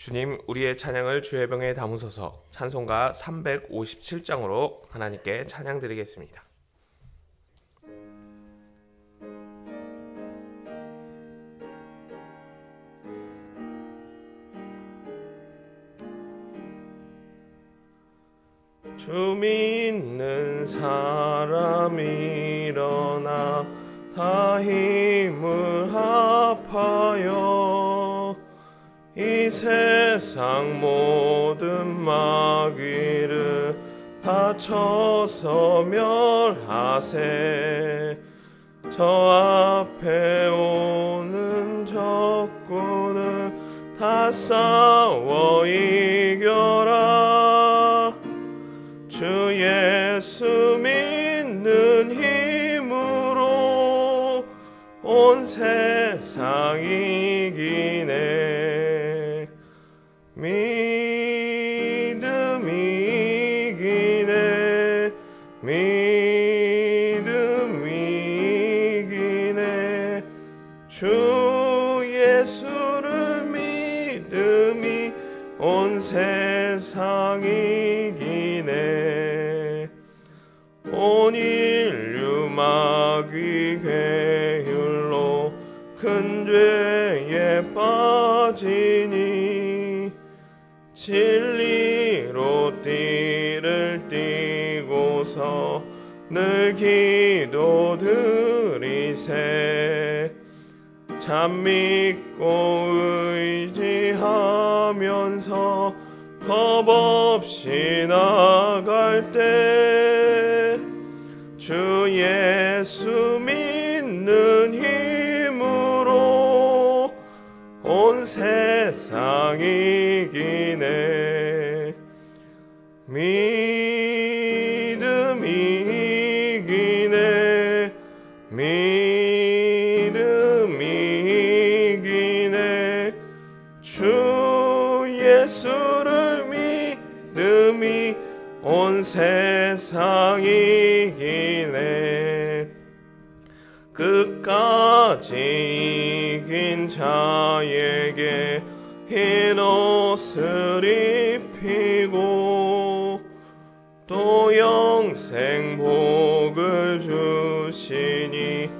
주님, 우리의 찬양을 주의 병에 담으소서. 찬송가 357장으로 하나님께 찬양 드리겠습니다. 주 믿는 사람 일어나 다 힘을 합하여 이 세상 모든 마귀를 다쳐서 멸하세. 저 앞에 오는 적군을 다 싸워 이겨라. 주 예수 믿는 힘으로 온 세상 이기네. 믿음이 이기네. 믿음이 이기네. 주 예수를 믿음이 온 세상 이기네. 온 인류 마귀 괴율로 큰 죄에 빠지니 진리로 띠를 띠고서 늘 기도 드리세. 참 믿고 의지하면서 겁 없이 나갈 때 주 예수 믿는 힘으로 온 세상 이기네. 믿음이 이기네. 믿음이 이기네. 주 예수를 믿음이 온 세상 이기네. 끝까지 이긴 자에게 흰 옷을 입히고 또 영생 복을 주시니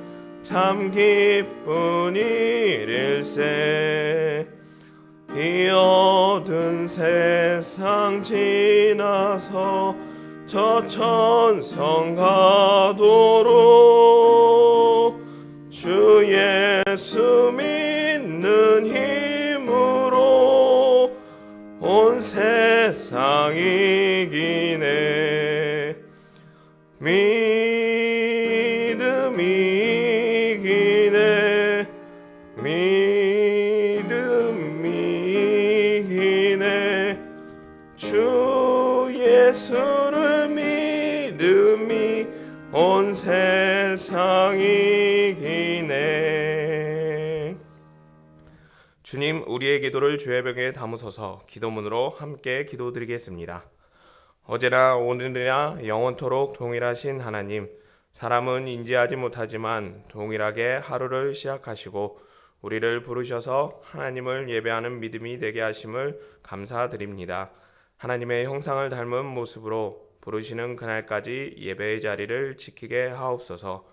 참 기쁜 일일세. 이 얻은 세상 지나서 저 천성 가도록 주 예수 믿는 힘으로 온 세상 이기네. 믿음이 이기네. 믿음이 이기네. 주 예수를 믿음이 온 세상 이기네. 주님, 우리의 기도를 주의 벽에 담으소서. 기도문으로 함께 기도드리겠습니다. 어제나 오늘이나 영원토록 동일하신 하나님, 사람은 인지하지 못하지만 동일하게 하루를 시작하시고 우리를 부르셔서 하나님을 예배하는 믿음이 되게 하심을 감사드립니다. 하나님의 형상을 닮은 모습으로 부르시는 그날까지 예배의 자리를 지키게 하옵소서.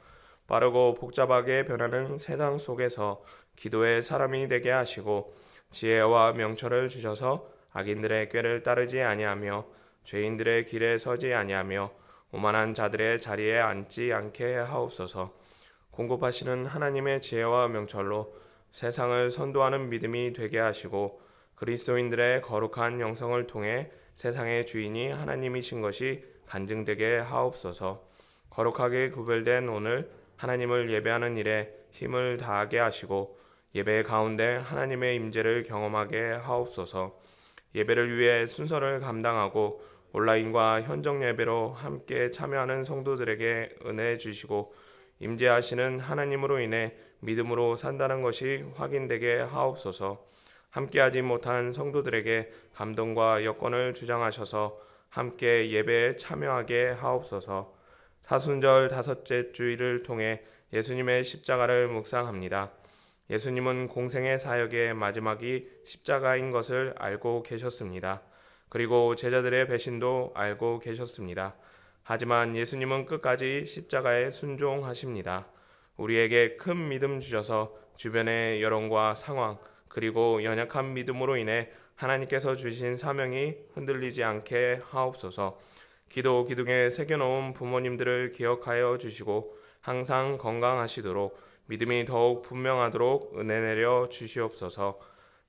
빠르고 복잡하게 변하는 세상 속에서 기도의 사람이 되게 하시고 지혜와 명철을 주셔서 악인들의 꾀를 따르지 아니하며 죄인들의 길에 서지 아니하며 오만한 자들의 자리에 앉지 않게 하옵소서. 공급하시는 하나님의 지혜와 명철로 세상을 선도하는 믿음이 되게 하시고 그리스도인들의 거룩한 영성을 통해 세상의 주인이 하나님이신 것이 간증되게 하옵소서. 거룩하게 구별된 오늘 하나님을 예배하는 일에 힘을 다하게 하시고 예배 가운데 하나님의 임재를 경험하게 하옵소서. 예배를 위해 순서를 감당하고 온라인과 현장 예배로 함께 참여하는 성도들에게 은혜 주시고 임재하시는 하나님으로 인해 믿음으로 산다는 것이 확인되게 하옵소서. 함께하지 못한 성도들에게 감동과 여건을 주장하셔서 함께 예배에 참여하게 하옵소서. 사순절 다섯째 주일을 통해 예수님의 십자가를 묵상합니다. 예수님은 공생의 사역의 마지막이 십자가인 것을 알고 계셨습니다. 그리고 제자들의 배신도 알고 계셨습니다. 하지만 예수님은 끝까지 십자가에 순종하십니다. 우리에게 큰 믿음 주셔서 주변의 여론과 상황 그리고 연약한 믿음으로 인해 하나님께서 주신 사명이 흔들리지 않게 하옵소서. 기도 기둥에 새겨놓은 부모님들을 기억하여 주시고 항상 건강하시도록 믿음이 더욱 분명하도록 은혜 내려 주시옵소서.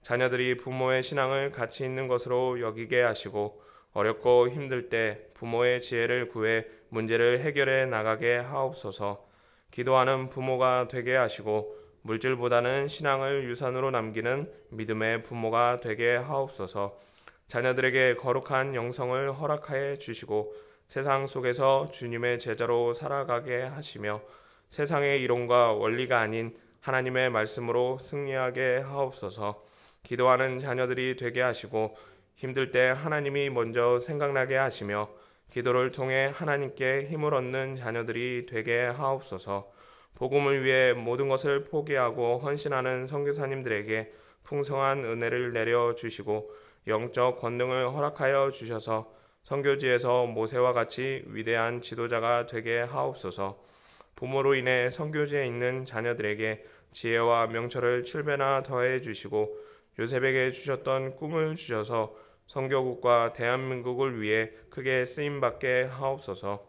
자녀들이 부모의 신앙을 가치 있는 것으로 여기게 하시고 어렵고 힘들 때 부모의 지혜를 구해 문제를 해결해 나가게 하옵소서. 기도하는 부모가 되게 하시고 물질보다는 신앙을 유산으로 남기는 믿음의 부모가 되게 하옵소서. 자녀들에게 거룩한 영성을 허락하여 주시고 세상 속에서 주님의 제자로 살아가게 하시며 세상의 이론과 원리가 아닌 하나님의 말씀으로 승리하게 하옵소서. 기도하는 자녀들이 되게 하시고 힘들 때 하나님이 먼저 생각나게 하시며 기도를 통해 하나님께 힘을 얻는 자녀들이 되게 하옵소서. 복음을 위해 모든 것을 포기하고 헌신하는 선교사님들에게 풍성한 은혜를 내려 주시고 영적 권능을 허락하여 주셔서 선교지에서 모세와 같이 위대한 지도자가 되게 하옵소서. 부모로 인해 선교지에 있는 자녀들에게 지혜와 명철을 7배나 더해 주시고 요셉에게 주셨던 꿈을 주셔서 선교국과 대한민국을 위해 크게 쓰임받게 하옵소서.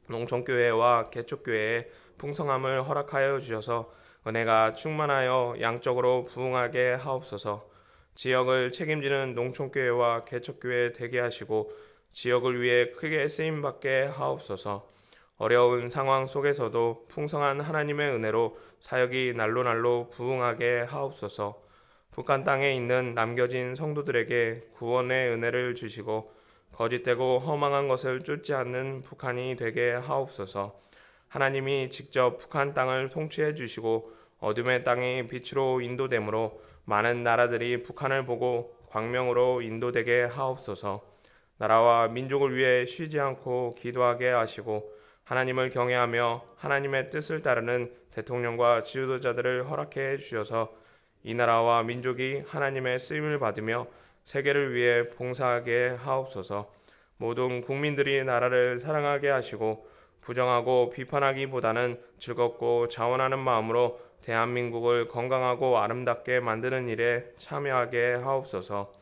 농촌교회와 개척교회에 풍성함을 허락하여 주셔서 은혜가 충만하여 양적으로 부흥하게 하옵소서. 지역을 책임지는 농촌교회와 개척교회 되게 하시고 지역을 위해 크게 쓰임받게 하옵소서. 어려운 상황 속에서도 풍성한 하나님의 은혜로 사역이 날로 부흥하게 하옵소서. 북한 땅에 있는 남겨진 성도들에게 구원의 은혜를 주시고 거짓되고 허망한 것을 쫓지 않는 북한이 되게 하옵소서. 하나님이 직접 북한 땅을 통치해 주시고 어둠의 땅이 빛으로 인도되므로 많은 나라들이 북한을 보고 광명으로 인도되게 하옵소서. 나라와 민족을 위해 쉬지 않고 기도하게 하시고 하나님을 경외하며 하나님의 뜻을 따르는 대통령과 지도자들을 허락해 주셔서 이 나라와 민족이 하나님의 쓰임을 받으며 세계를 위해 봉사하게 하옵소서. 모든 국민들이 나라를 사랑하게 하시고 부정하고 비판하기보다는 즐겁고 자원하는 마음으로 대한민국을 건강하고 아름답게 만드는 일에 참여하게 하옵소서.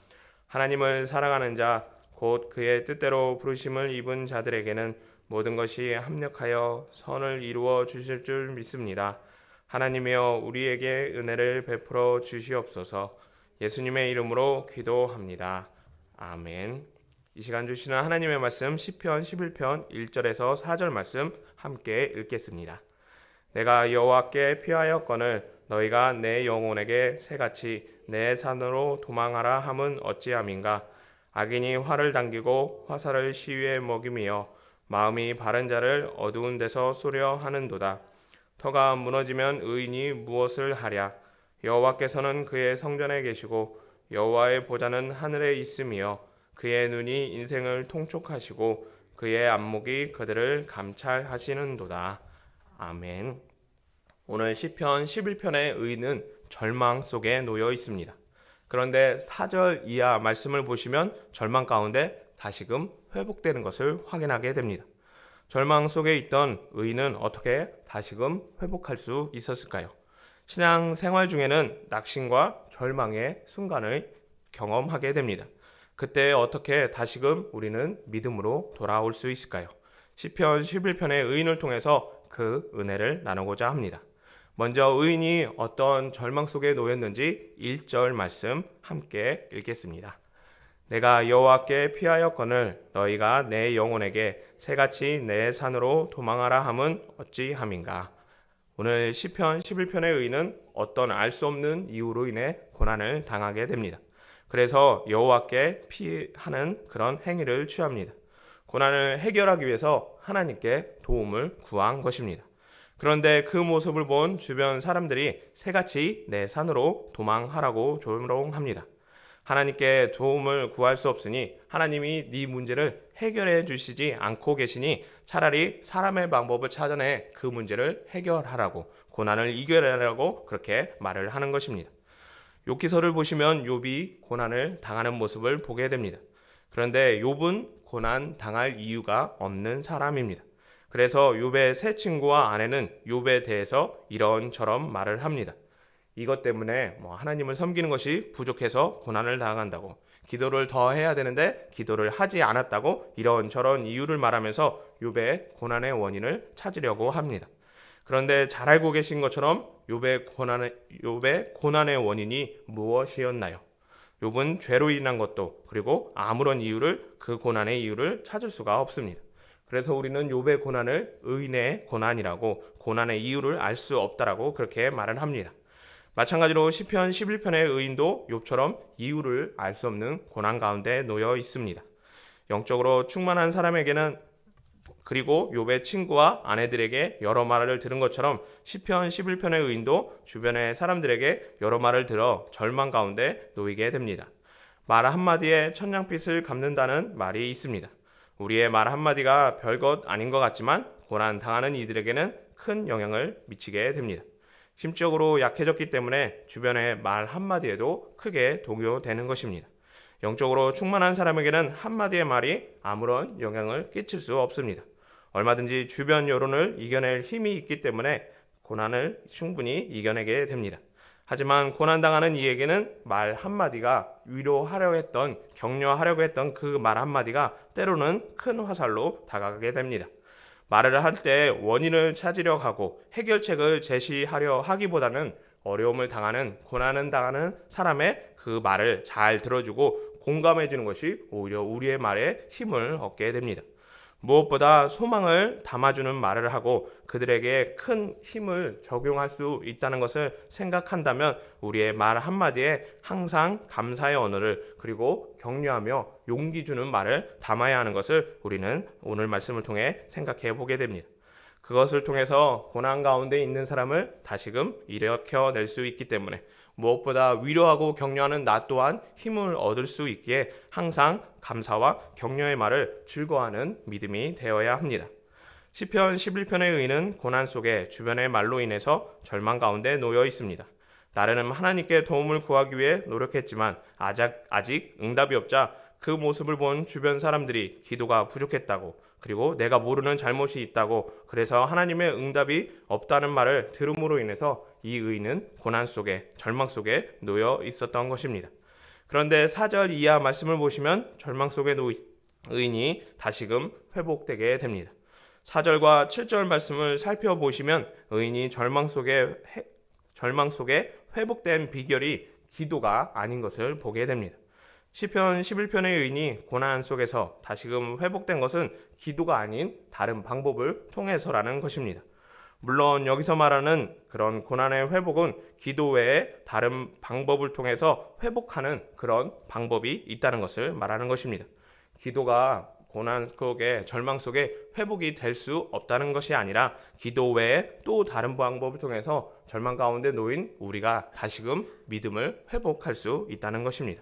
하나님을 사랑하는 자, 곧 그의 뜻대로 부르심을 입은 자들에게는 모든 것이 합력하여 선을 이루어 주실 줄 믿습니다. 하나님이여 우리에게 은혜를 베풀어 주시옵소서. 예수님의 이름으로 기도합니다. 아멘. 이 시간 주시는 하나님의 말씀 시편 11편 1절에서 4절 말씀 함께 읽겠습니다. 내가 여호와께 피하였거늘 너희가 내 영혼에게 새같이 내 산으로 도망하라 함은 어찌함인가. 악인이 활을 당기고 화살을 시위에 먹이며 마음이 바른 자를 어두운 데서 쏘려 하는도다. 터가 무너지면 의인이 무엇을 하랴. 여호와께서는 그의 성전에 계시고 여호와의 보좌는 하늘에 있으며 그의 눈이 인생을 통촉하시고 그의 안목이 그들을 감찰하시는도다. 아멘. 오늘 시편 11편의 의인은 절망 속에 놓여 있습니다. 그런데 4절 이하 말씀을 보시면 절망 가운데 다시금 회복되는 것을 확인하게 됩니다. 절망 속에 있던 의인은 어떻게 다시금 회복할 수 있었을까요? 신앙 생활 중에는 낙심과 절망의 순간을 경험하게 됩니다. 그때 어떻게 다시금 우리는 믿음으로 돌아올 수 있을까요? 시편 11편의 의인을 통해서 그 은혜를 나누고자 합니다. 먼저 의인이 어떤 절망 속에 놓였는지 1절 말씀 함께 읽겠습니다. 내가 여호와께 피하였거늘 너희가 내 영혼에게 새같이 내 산으로 도망하라 함은 어찌함인가. 오늘 시편 11편의 의인은 어떤 알 수 없는 이유로 인해 고난을 당하게 됩니다. 그래서 여호와께 피하는 그런 행위를 취합니다. 고난을 해결하기 위해서 하나님께 도움을 구한 것입니다. 그런데 그 모습을 본 주변 사람들이 새같이 내 산으로 도망하라고 조롱합니다. 하나님께 도움을 구할 수 없으니 하나님이 네 문제를 해결해 주시지 않고 계시니 차라리 사람의 방법을 찾아내 그 문제를 해결하라고 고난을 이겨내라고 그렇게 말을 하는 것입니다. 욥기서를 보시면 욥이 고난을 당하는 모습을 보게 됩니다. 그런데 욥은 고난 당할 이유가 없는 사람입니다. 그래서 욥의 세 친구와 아내는 욥에 대해서 이런저런 말을 합니다. 이것 때문에 하나님을 섬기는 것이 부족해서 고난을 당한다고, 기도를 더 해야 되는데 기도를 하지 않았다고 이런저런 이유를 말하면서 욥의 고난의 원인을 찾으려고 합니다. 그런데 잘 알고 계신 것처럼 욥의 고난의 원인이 무엇이었나요? 욥은 죄로 인한 것도, 그리고 아무런 그 고난의 이유를 찾을 수가 없습니다. 그래서 우리는 욥의 고난을 의인의 고난이라고, 고난의 이유를 알 수 없다라고 그렇게 말을 합니다. 마찬가지로 시편 11편의 의인도 욥처럼 이유를 알 수 없는 고난 가운데 놓여 있습니다. 영적으로 충만한 사람에게는, 그리고 욥의 친구와 아내들에게 여러 말을 들은 것처럼 시편 11편의 의인도 주변의 사람들에게 여러 말을 들어 절망 가운데 놓이게 됩니다. 말 한마디에 천냥빚을 갚는다는 말이 있습니다. 우리의 말 한마디가 별것 아닌 것 같지만 고난 당하는 이들에게는 큰 영향을 미치게 됩니다. 심적으로 약해졌기 때문에 주변의 말 한마디에도 크게 동요되는 것입니다. 영적으로 충만한 사람에게는 한마디의 말이 아무런 영향을 끼칠 수 없습니다. 얼마든지 주변 여론을 이겨낼 힘이 있기 때문에 고난을 충분히 이겨내게 됩니다. 하지만 고난당하는 이에게는 말 한마디가 위로하려 했던, 격려하려고 했던 그 말 한마디가 때로는 큰 화살로 다가가게 됩니다. 말을 할 때 원인을 찾으려 하고 해결책을 제시하려 하기보다는 어려움을 당하는, 고난을 당하는 사람의 그 말을 잘 들어주고 공감해 주는 것이 오히려 우리의 말에 힘을 얻게 됩니다. 무엇보다 소망을 담아주는 말을 하고 그들에게 큰 힘을 적용할 수 있다는 것을 생각한다면 우리의 말 한마디에 항상 감사의 언어를, 그리고 격려하며 용기 주는 말을 담아야 하는 것을 우리는 오늘 말씀을 통해 생각해 보게 됩니다. 그것을 통해서 고난 가운데 있는 사람을 다시금 일으켜낼 수 있기 때문에 무엇보다 위로하고 격려하는 나 또한 힘을 얻을 수 있기에 항상 감사와 격려의 말을 즐거워하는 믿음이 되어야 합니다. 시편 11편의 의인은 고난 속에 주변의 말로 인해서 절망 가운데 놓여 있습니다. 나름 하나님께 도움을 구하기 위해 노력했지만 아직 응답이 없자 그 모습을 본 주변 사람들이 기도가 부족했다고, 그리고 내가 모르는 잘못이 있다고, 그래서 하나님의 응답이 없다는 말을 들음으로 인해서 이 의인은 고난 속에, 절망 속에 놓여 있었던 것입니다. 그런데 4절 이하 말씀을 보시면 절망 속에 놓인 의인이 다시금 회복되게 됩니다. 4절과 7절 말씀을 살펴보시면 의인이 절망 속에 회복된 비결이 기도가 아닌 것을 보게 됩니다. 시편 11편의 의인이 고난 속에서 다시금 회복된 것은 기도가 아닌 다른 방법을 통해서라는 것입니다. 물론 여기서 말하는 그런 고난의 회복은 기도 외에 다른 방법을 통해서 회복하는 그런 방법이 있다는 것을 말하는 것입니다. 기도가 고난 속에, 절망 속에 회복이 될 수 없다는 것이 아니라 기도 외에 또 다른 방법을 통해서 절망 가운데 놓인 우리가 다시금 믿음을 회복할 수 있다는 것입니다.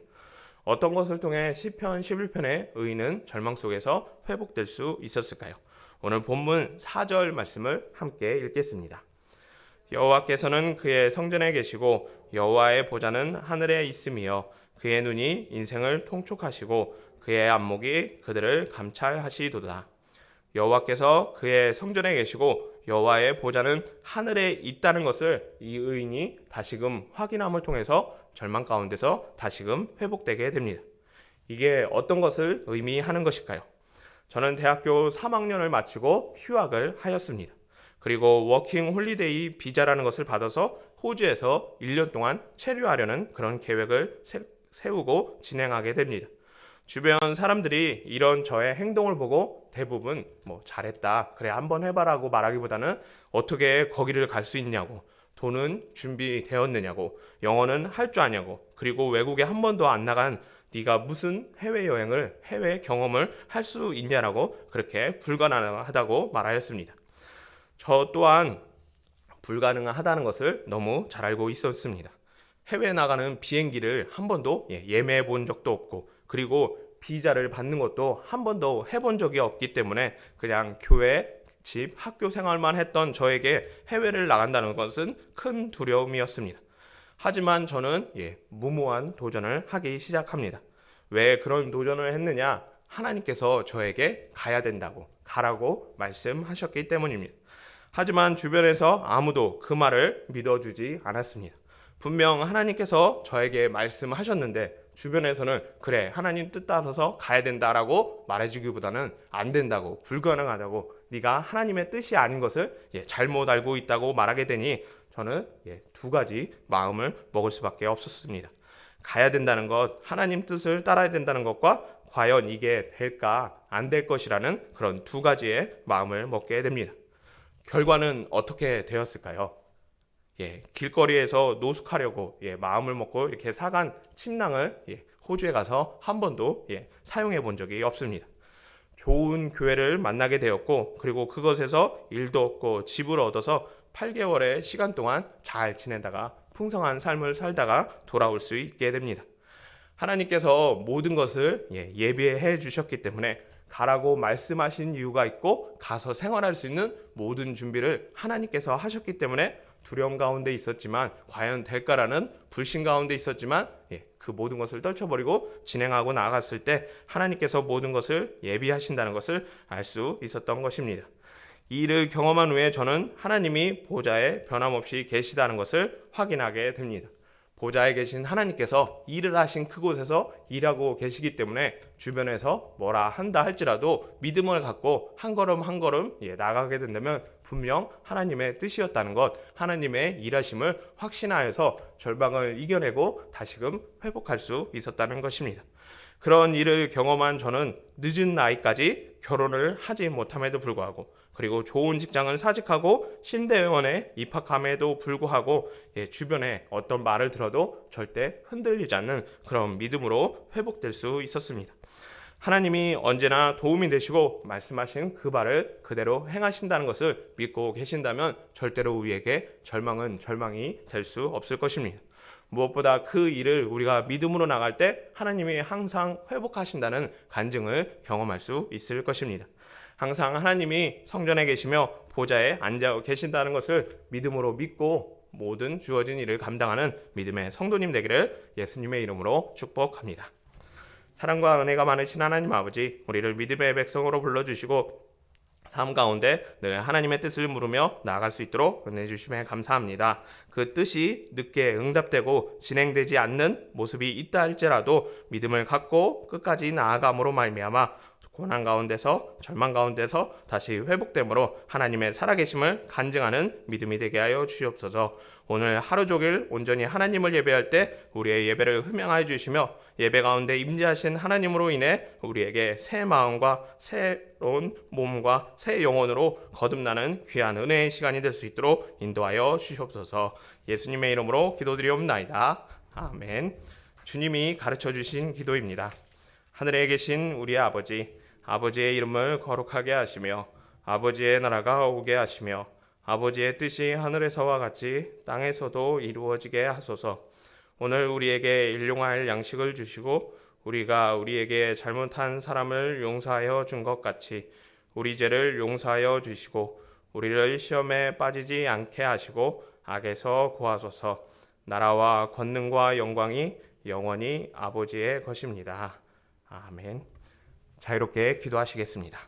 어떤 것을 통해 시편 11편의 의인은 절망 속에서 회복될 수 있었을까요? 오늘 본문 4절 말씀을 함께 읽겠습니다. 여호와께서는 그의 성전에 계시고 여호와의 보좌는 하늘에 있으며 그의 눈이 인생을 통촉하시고 그의 안목이 그들을 감찰하시도다. 여호와께서 그의 성전에 계시고 여호와의 보좌는 하늘에 있다는 것을 이 의인이 다시금 확인함을 통해서 절망 가운데서 다시금 회복되게 됩니다. 이게 어떤 것을 의미하는 것일까요? 저는 대학교 3학년을 마치고 휴학을 하였습니다. 그리고 워킹 홀리데이 비자라는 것을 받아서 호주에서 1년 동안 체류하려는 그런 계획을 세우고 진행하게 됩니다. 주변 사람들이 이런 저의 행동을 보고 대부분 잘했다, 그래 한번 해봐라고 말하기보다는 어떻게 거기를 갈 수 있냐고, 돈은 준비되었느냐고, 영어는 할 줄 아냐고, 그리고 외국에 한 번도 안 나간 네가 무슨 해외 경험을 할 수 있냐라고 그렇게 불가능하다고 말하였습니다. 저 또한 불가능하다는 것을 너무 잘 알고 있었습니다. 해외에 나가는 비행기를 한 번도 예매해 본 적도 없고, 그리고 비자를 받는 것도 한 번도 해본 적이 없기 때문에 그냥 교회 집, 학교 생활만 했던 저에게 해외를 나간다는 것은 큰 두려움이었습니다. 하지만 저는 무모한 도전을 하기 시작합니다. 왜 그런 도전을 했느냐? 하나님께서 저에게 가야 된다고, 가라고 말씀하셨기 때문입니다. 하지만 주변에서 아무도 그 말을 믿어주지 않았습니다. 분명 하나님께서 저에게 말씀하셨는데 주변에서는 그래, 하나님 뜻 따라서 가야 된다라고 말해주기보다는 안 된다고, 불가능하다고, 네가 하나님의 뜻이 아닌 것을 잘못 알고 있다고 말하게 되니 저는 두 가지 마음을 먹을 수밖에 없었습니다. 가야 된다는 것, 하나님 뜻을 따라야 된다는 것과 과연 이게 될까 안 될 것이라는 그런 두 가지의 마음을 먹게 됩니다. 결과는 어떻게 되었을까요? 길거리에서 노숙하려고 마음을 먹고 이렇게 사간 침낭을 호주에 가서 한 번도 사용해 본 적이 없습니다. 좋은 교회를 만나게 되었고, 그리고 그것에서 일도 얻고 집을 얻어서 8개월의 시간 동안 잘 지내다가 풍성한 삶을 살다가 돌아올 수 있게 됩니다. 하나님께서 모든 것을 예비해 주셨기 때문에 가라고 말씀하신 이유가 있고, 가서 생활할 수 있는 모든 준비를 하나님께서 하셨기 때문에 두려움 가운데 있었지만, 과연 될까라는 불신 가운데 있었지만 그 모든 것을 떨쳐버리고 진행하고 나아갔을 때 하나님께서 모든 것을 예비하신다는 것을 알 수 있었던 것입니다. 이 일을 경험한 후에 저는 하나님이 보좌에 변함없이 계시다는 것을 확인하게 됩니다. 보좌에 계신 하나님께서 일을 하신 그곳에서 일하고 계시기 때문에 주변에서 뭐라 한다 할지라도 믿음을 갖고 한 걸음 한 걸음 나가게 된다면 분명 하나님의 뜻이었다는 것, 하나님의 일하심을 확신하여서 절망을 이겨내고 다시금 회복할 수 있었다는 것입니다. 그런 일을 경험한 저는 늦은 나이까지 결혼을 하지 못함에도 불구하고, 그리고 좋은 직장을 사직하고 신대원에 입학함에도 불구하고 주변에 어떤 말을 들어도 절대 흔들리지 않는 그런 믿음으로 회복될 수 있었습니다. 하나님이 언제나 도움이 되시고 말씀하신 그 바를 그대로 행하신다는 것을 믿고 계신다면 절대로 우리에게 절망은 절망이 될 수 없을 것입니다. 무엇보다 그 일을 우리가 믿음으로 나갈 때 하나님이 항상 회복하신다는 간증을 경험할 수 있을 것입니다. 항상 하나님이 성전에 계시며 보좌에 앉아 계신다는 것을 믿음으로 믿고 모든 주어진 일을 감당하는 믿음의 성도님 되기를 예수님의 이름으로 축복합니다. 사랑과 은혜가 많으신 하나님 아버지, 우리를 믿음의 백성으로 불러주시고 삶 가운데 늘 하나님의 뜻을 물으며 나아갈 수 있도록 은혜 주심에 감사합니다. 그 뜻이 늦게 응답되고 진행되지 않는 모습이 있다 할지라도 믿음을 갖고 끝까지 나아감으로 말미암아 고난 가운데서 절망 가운데서 다시 회복됨으로 하나님의 살아계심을 간증하는 믿음이 되게 하여 주시옵소서. 오늘 하루 종일 온전히 하나님을 예배할 때 우리의 예배를 흠양하여 주시며 예배 가운데 임재하신 하나님으로 인해 우리에게 새 마음과 새로운 몸과 새 영혼으로 거듭나는 귀한 은혜의 시간이 될 수 있도록 인도하여 주시옵소서. 예수님의 이름으로 기도드리옵나이다. 아멘. 주님이 가르쳐 주신 기도입니다. 하늘에 계신 우리의 아버지, 아버지의 이름을 거룩하게 하시며 아버지의 나라가 오게 하시며 아버지의 뜻이 하늘에서와 같이 땅에서도 이루어지게 하소서. 오늘 우리에게 일용할 양식을 주시고 우리가 우리에게 잘못한 사람을 용서하여 준 것 같이 우리 죄를 용서하여 주시고 우리를 시험에 빠지지 않게 하시고 악에서 구하소서. 나라와 권능과 영광이 영원히 아버지의 것입니다. 아멘. 자유롭게 기도하시겠습니다.